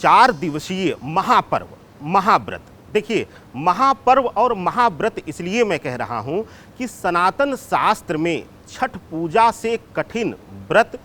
4 दिवसीय महापर्व, महाव्रत। देखिए, महापर्व और महाव्रत इसलिए मैं कह रहा हूं कि सनातन शास्त्र में छठ पूजा से कठिन व्रत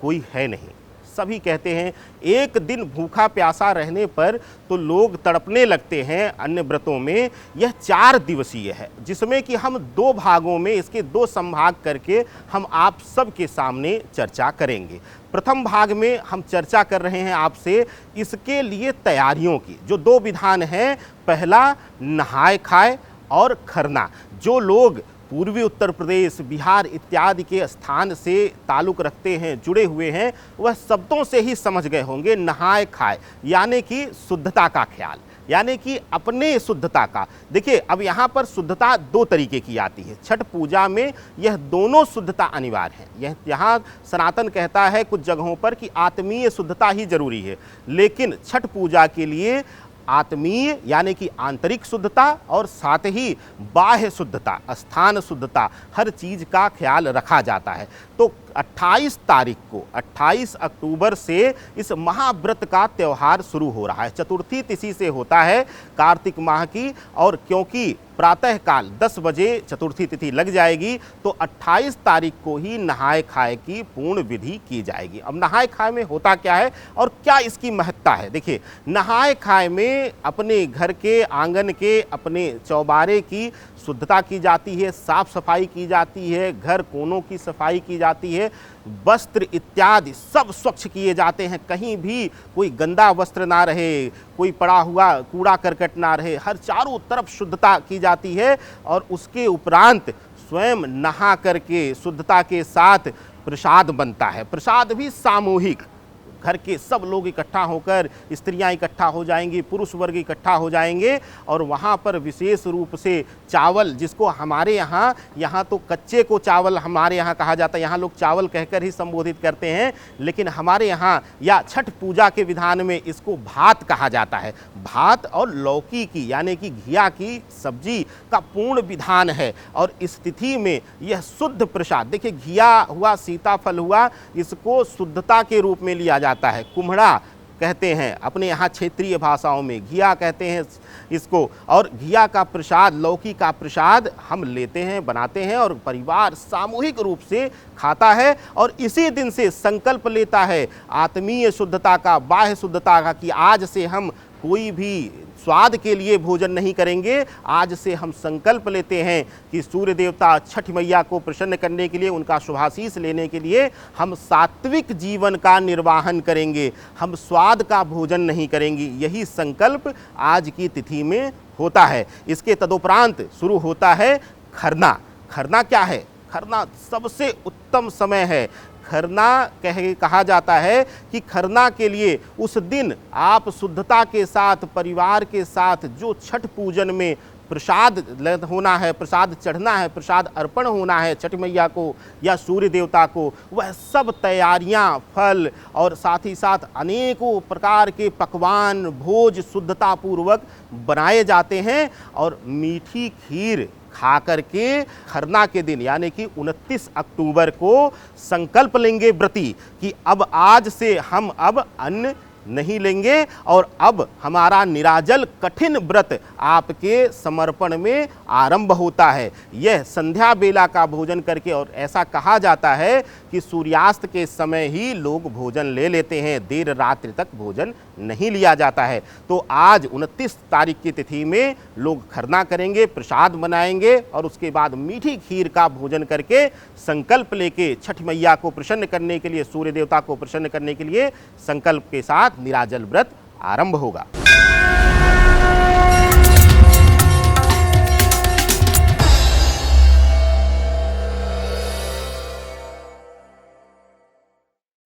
कोई है नहीं। सभी कहते हैं एक दिन भूखा प्यासा रहने पर तो लोग तड़पने लगते हैं, अन्य व्रतों में यह 4 दिवसीय है, जिसमें कि हम 2 भागों में इसके 2 संभाग करके हम आप सबके सामने चर्चा करेंगे। प्रथम भाग में हम चर्चा कर रहे हैं आपसे इसके लिए तैयारियों की, जो 2 विधान हैं। पहला, नहाय खाए और खरना। जो लोग पूर्वी उत्तर प्रदेश, बिहार इत्यादि के स्थान से ताल्लुक़ रखते हैं, जुड़े हुए हैं, वह शब्दों से ही समझ गए होंगे। नहाय खाए यानी कि शुद्धता का ख्याल, यानी कि अपने शुद्धता का। देखिए, अब यहाँ पर शुद्धता 2 तरीके की आती है। छठ पूजा में यह दोनों शुद्धता अनिवार्य है। यहाँ सनातन कहता है कुछ जगहों पर कि आत्मीय शुद्धता ही जरूरी है, लेकिन छठ पूजा के लिए आत्मीय यानी कि आंतरिक शुद्धता और साथ ही बाह्य शुद्धता, स्थान शुद्धता, हर चीज़ का ख्याल रखा जाता है। तो 28 तारीख को, 28 अक्टूबर से इस महाव्रत का त्यौहार शुरू हो रहा है। चतुर्थी तिथि से होता है कार्तिक माह की, और क्योंकि प्रातःकाल 10 बजे चतुर्थी तिथि लग जाएगी तो 28 तारीख को ही नहाय खाए की पूर्ण विधि की जाएगी। अब नहाय खाए में होता क्या है और क्या इसकी महत्ता है? देखिए, नहाय खाए में अपने घर के आंगन के, अपने चौबारे की शुद्धता की जाती है, साफ सफाई की जाती है, घर कोनों की सफाई की जाती है, वस्त्र इत्यादि सब स्वच्छ किए जाते हैं, कहीं भी कोई गंदा वस्त्र ना रहे, कोई पड़ा हुआ कूड़ा करकट ना रहे, हर चारों तरफ शुद्धता की जाती है। और उसके उपरांत स्वयं नहा करके शुद्धता के साथ प्रसाद बनता है। प्रसाद भी सामूहिक, घर के सब लोग इकट्ठा होकर, स्त्रियां इकट्ठा हो जाएंगी, पुरुष वर्ग इकट्ठा हो जाएंगे, और वहाँ पर विशेष रूप से चावल, जिसको हमारे यहाँ तो कच्चे को चावल हमारे यहाँ कहा जाता है, यहाँ लोग चावल कहकर ही संबोधित करते हैं, लेकिन हमारे यहाँ या छठ पूजा के विधान में इसको भात कहा जाता है। भात और लौकी की यानी कि घिया की सब्जी का पूर्ण विधान है। और इस तिथि में यह शुद्ध प्रसाद, देखिए घिया हुआ, सीताफल हुआ, इसको शुद्धता के रूप में लिया जाता है। कुम्हड़ा कहते हैं अपने यहाँ क्षेत्रीय भाषाओं में, घिया कहते हैं इसको। और घिया का प्रसाद, लौकी का प्रसाद हम लेते हैं, बनाते हैं, और परिवार सामूहिक रूप से खाता है। और इसी दिन से संकल्प लेता है आत्मीय शुद्धता का, बाह्य शुद्धता का, कि आज से हम कोई भी स्वाद के लिए भोजन नहीं करेंगे। आज से हम संकल्प लेते हैं कि सूर्य देवता छठ मैया को प्रसन्न करने के लिए, उनका शुभाशीष लेने के लिए हम सात्विक जीवन का निर्वाहन करेंगे, हम स्वाद का भोजन नहीं करेंगे। यही संकल्प आज की तिथि में होता है। इसके तदुपरांत शुरू होता है खरना। खरना क्या है? खरना सबसे उत्तम समय है। खरना कहा जाता है कि खरना के लिए उस दिन आप शुद्धता के साथ, परिवार के साथ, जो छठ पूजन में प्रसाद होना है, प्रसाद चढ़ना है, प्रसाद अर्पण होना है छठ मैया को या सूर्य देवता को, वह सब तैयारियां, फल और साथ ही साथ अनेकों प्रकार के पकवान, भोज शुद्धता पूर्वक बनाए जाते हैं। और मीठी खीर खा करके खरना के दिन यानी कि 29 अक्टूबर को संकल्प लेंगे व्रती कि अब आज से हम अब अन्न नहीं लेंगे, और अब हमारा निराजल कठिन व्रत आपके समर्पण में आरंभ होता है। यह संध्या बेला का भोजन करके, और ऐसा कहा जाता है कि सूर्यास्त के समय ही लोग भोजन ले लेते हैं, देर रात्रि तक भोजन नहीं लिया जाता है। तो आज 29 तारीख की तिथि में लोग खरना करेंगे, प्रसाद बनाएंगे, और उसके बाद मीठी खीर का भोजन करके संकल्प लेके छठ मैया को प्रसन्न करने के लिए, सूर्य देवता को प्रसन्न करने के लिए संकल्प के साथ निराजल व्रत आरंभ होगा।